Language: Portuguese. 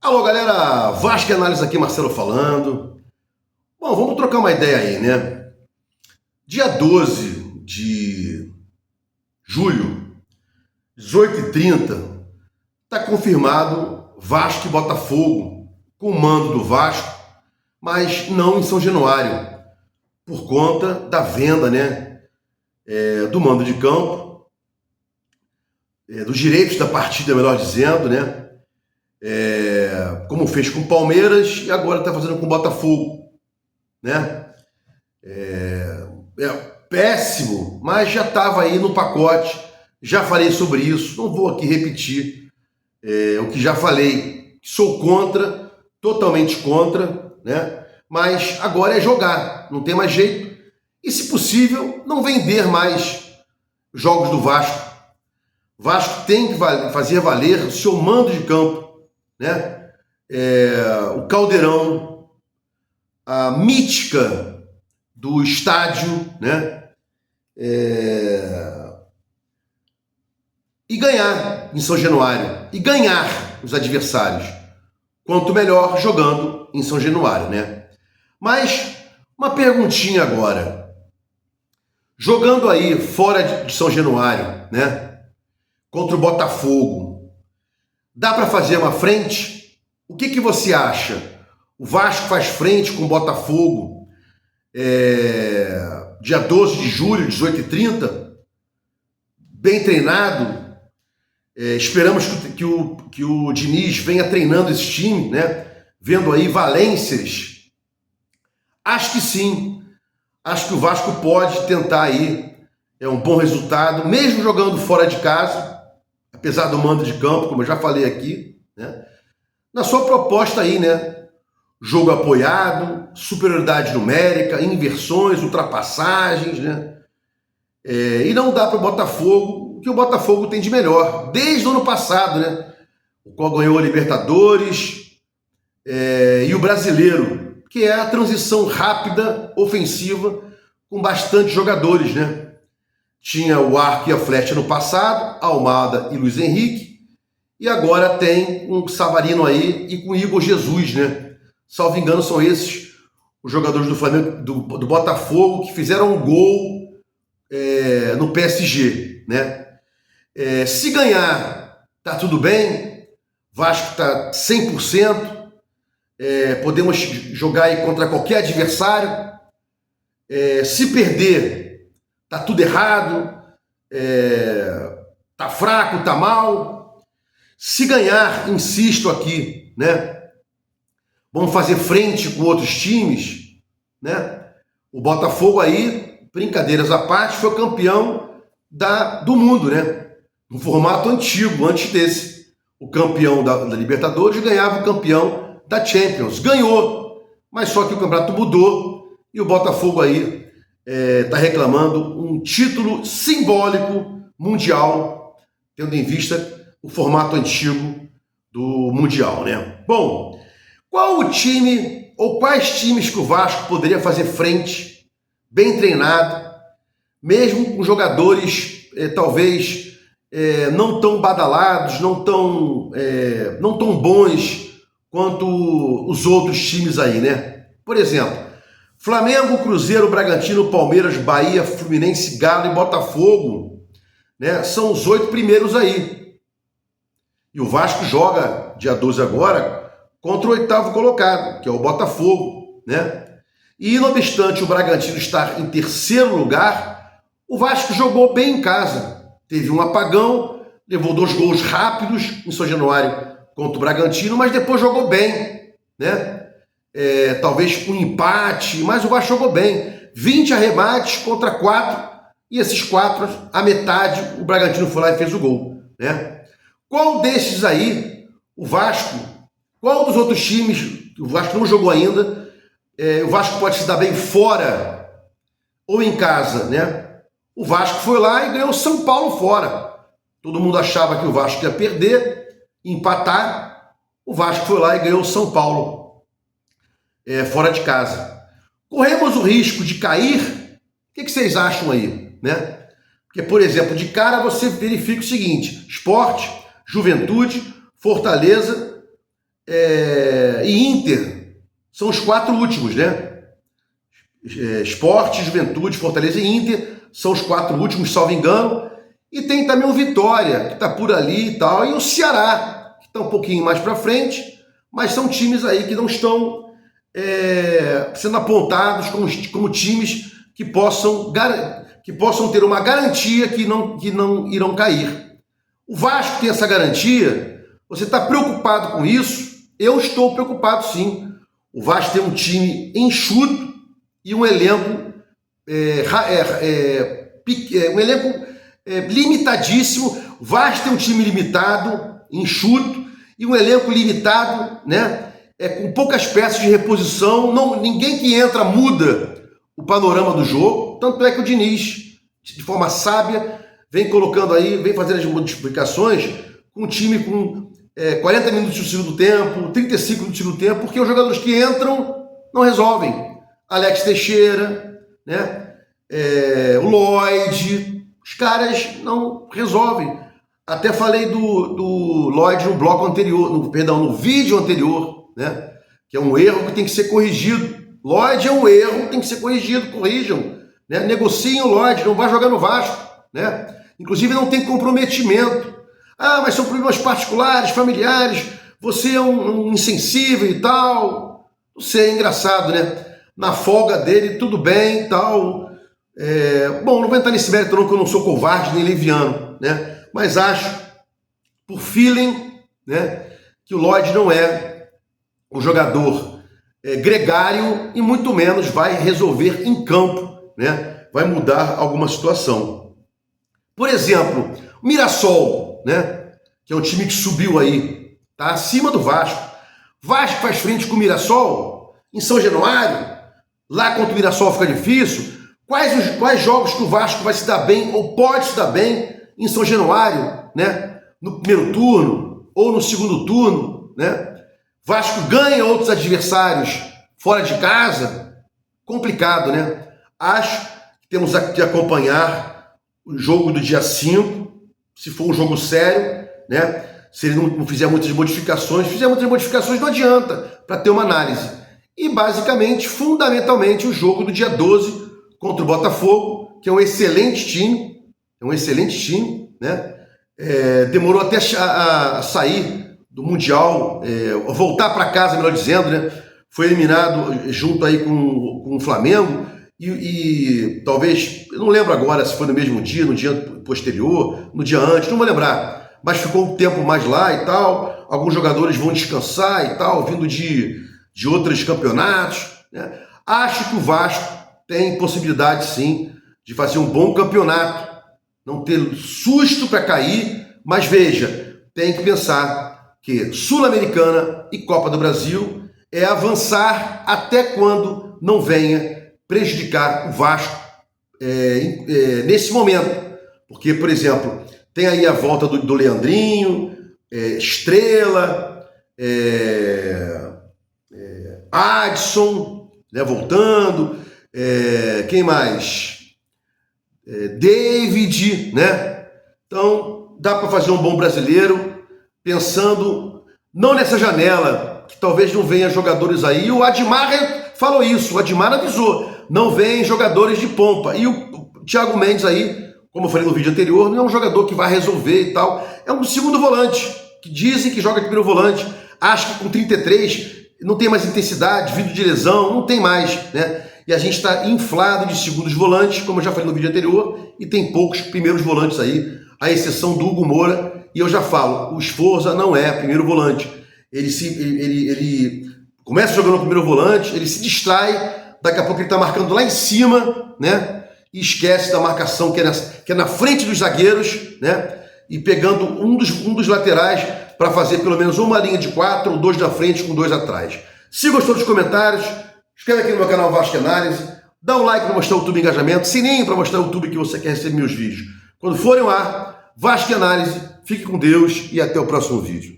Alô, galera, Vasco e Análise aqui, Marcelo falando. Bom, vamos trocar uma ideia aí, né? Dia 12 de julho, 18h30, tá confirmado Vasco e Botafogo, com o mando do Vasco, mas não em São Januário, por conta da venda, né? Do mando de campo, dos direitos da partida, melhor dizendo, né? Como fez com o Palmeiras e agora está fazendo com o Botafogo, né? Péssimo, mas já estava aí no pacote, já falei sobre isso, não vou aqui repetir o que já falei, sou contra, totalmente contra, né? Mas agora é jogar, não tem mais jeito, e se possível, não vender mais jogos do Vasco. O Vasco tem que fazer valer o seu mando de campo, né? O caldeirão, a mítica do estádio, né? E ganhar em São Januário, e ganhar os adversários, quanto melhor jogando em São Januário, né? Mas uma perguntinha agora, jogando aí fora de São Januário, né? Contra o Botafogo, dá para fazer uma frente? O que você acha? O Vasco faz frente com o Botafogo dia 12 de julho, 18h30, bem treinado. Esperamos que o Diniz venha treinando esse time, né? Vendo aí valências. Acho que sim. Acho que o Vasco pode tentar aí um bom resultado, mesmo jogando fora de casa, apesar do mando de campo, como eu já falei aqui, né? Na sua proposta aí, né? Jogo apoiado, superioridade numérica, inversões, ultrapassagens, né? E não dá para o Botafogo o que o Botafogo tem de melhor, desde o ano passado, né? O qual ganhou a Libertadores e o Brasileiro, que é a transição rápida, ofensiva, com bastante jogadores, né? Tinha o Arco e a Flecha no passado, Almada e Luiz Henrique, e agora tem um Savarino aí e com o Igor Jesus, né? Salvo engano, são esses os jogadores do Flamengo, do Botafogo, que fizeram um gol no PSG, né? Se ganhar, tá tudo bem, Vasco tá 100%, podemos jogar aí contra qualquer adversário. Se perder, tá tudo errado, tá fraco, tá mal. Se ganhar, insisto aqui, né? Vamos fazer frente com outros times, né? O Botafogo aí, brincadeiras à parte, foi campeão do mundo, né? No formato antigo, antes desse. O campeão da Libertadores ganhava o campeão da Champions. Ganhou, mas só que o campeonato mudou e o Botafogo aí está reclamando um título simbólico mundial, tendo em vista o formato antigo do Mundial, né? Bom, qual o time ou quais times que o Vasco poderia fazer frente, bem treinado, mesmo com jogadores talvez não tão badalados, não tão bons quanto os outros times aí, né? Por exemplo, Flamengo, Cruzeiro, Bragantino, Palmeiras, Bahia, Fluminense, Galo e Botafogo, né? São os 8 primeiros aí. E o Vasco joga, dia 12 agora, contra o 8º colocado, que é o Botafogo, né? E, não obstante o Bragantino estar em 3º lugar, o Vasco jogou bem em casa. Teve um apagão, levou 2 gols rápidos em São Januário contra o Bragantino, mas depois jogou bem, né? Talvez um empate, mas o Vasco jogou bem. 20 arremates contra 4, e esses 4, a metade, o Bragantino foi lá e fez o gol, né? Qual desses aí, o Vasco, qual dos outros times, o Vasco não jogou ainda, o Vasco pode se dar bem fora ou em casa, né? O Vasco foi lá e ganhou o São Paulo fora. Todo mundo achava que o Vasco ia perder, empatar. O Vasco foi lá e ganhou o São Paulo fora de casa. Corremos o risco de cair? O que vocês acham aí, né? Porque, por exemplo, de cara você verifica o seguinte: Sport, Juventude, Fortaleza, e Inter são os 4 últimos, né? Sport, Juventude, Fortaleza e Inter são os 4 últimos, salvo engano. E tem também o Vitória, que está por ali e tal, e o Ceará, que está um pouquinho mais para frente, mas são times aí que não estão sendo apontados como times que possam ter uma garantia que não irão cair. O Vasco tem essa garantia. Você está preocupado com isso? Eu estou preocupado, sim. O Vasco tem um time enxuto e um elenco limitadíssimo. O Vasco tem um time limitado, enxuto, e um elenco limitado, né? Com poucas peças de reposição. Ninguém que entra muda o panorama do jogo. Tanto é que o Diniz, de forma sábia, vem colocando aí, vem fazendo as modificações com um time com 40 minutos do segundo tempo, 35 do segundo tempo, porque os jogadores que entram não resolvem. Alex Teixeira, né? O Lloyd, os caras não resolvem. Até falei do Lloyd no bloco anterior, no vídeo anterior, né? Que é um erro que tem que ser corrigido. Lloyd é um erro, tem que ser corrigido, corrijam, né? Negociem o Lloyd, não vai jogar no Vasco, né? Inclusive não tem comprometimento. Mas são problemas particulares, familiares, você é um insensível e tal. Não sei, é engraçado, né? Na folga dele, tudo bem e tal. Bom, não vou entrar nesse mérito não, que eu não sou covarde nem leviano, né? Mas acho, por feeling, né, que o Lloyd não é um jogador gregário e muito menos vai resolver em campo, né? Vai mudar alguma situação. Por exemplo, o Mirassol, né, que é um time que subiu aí, tá acima do Vasco. Vasco faz frente com o Mirassol em São Januário. Lá contra o Mirassol fica difícil. Quais jogos que o Vasco vai se dar bem ou pode se dar bem em São Januário, né? No primeiro turno ou no segundo turno, né? Vasco ganha outros adversários fora de casa. Complicado, né? Acho que temos que acompanhar o jogo do dia 5, se for um jogo sério, né? Se ele não fizer muitas modificações, não adianta para ter uma análise. E basicamente, fundamentalmente, o jogo do dia 12 contra o Botafogo, que é um excelente time, né? Demorou até a sair do Mundial, voltar para casa, melhor dizendo, né? Foi eliminado junto aí com o Flamengo e talvez, eu não lembro agora se foi no mesmo dia, no dia posterior, no dia antes, não vou lembrar, mas ficou um tempo mais lá e tal. Alguns jogadores vão descansar e tal, vindo de outros campeonatos, né? Acho que o Vasco tem possibilidade, sim, de fazer um bom campeonato, não ter susto para cair, mas veja, tem que pensar que Sul-Americana e Copa do Brasil é avançar até quando não venha prejudicar o Vasco nesse momento. Porque, por exemplo, tem aí a volta do Leandrinho, Estrela, Adson, né, voltando, quem mais? David, né? Então, dá para fazer um bom brasileiro, pensando não nessa janela, que talvez não venha jogadores aí. O Admar falou isso, o Admar avisou, não vem jogadores de pompa. E o Thiago Mendes aí, como eu falei no vídeo anterior, não é um jogador que vai resolver e tal. É um segundo volante, que dizem que joga de primeiro volante. Acho que com 33 não tem mais intensidade, vindo de lesão, não tem mais, né? E a gente está inflado de segundos volantes, como eu já falei no vídeo anterior, e tem poucos primeiros volantes aí, à exceção do Hugo Moura. E eu já falo, o Sforza não é primeiro volante. Ele começa jogando no primeiro volante, ele se distrai, daqui a pouco ele está marcando lá em cima, né? E esquece da marcação que é na frente dos zagueiros, né? E pegando um dos laterais para fazer pelo menos uma linha de 4 ou 2 na frente com 2 atrás. Se gostou dos comentários, inscreve aqui no meu canal Vasco Análise, dá um like para mostrar o YouTube engajamento, sininho para mostrar o YouTube que você quer receber meus vídeos. Quando forem lá, Vasco Análise, fique com Deus e até o próximo vídeo.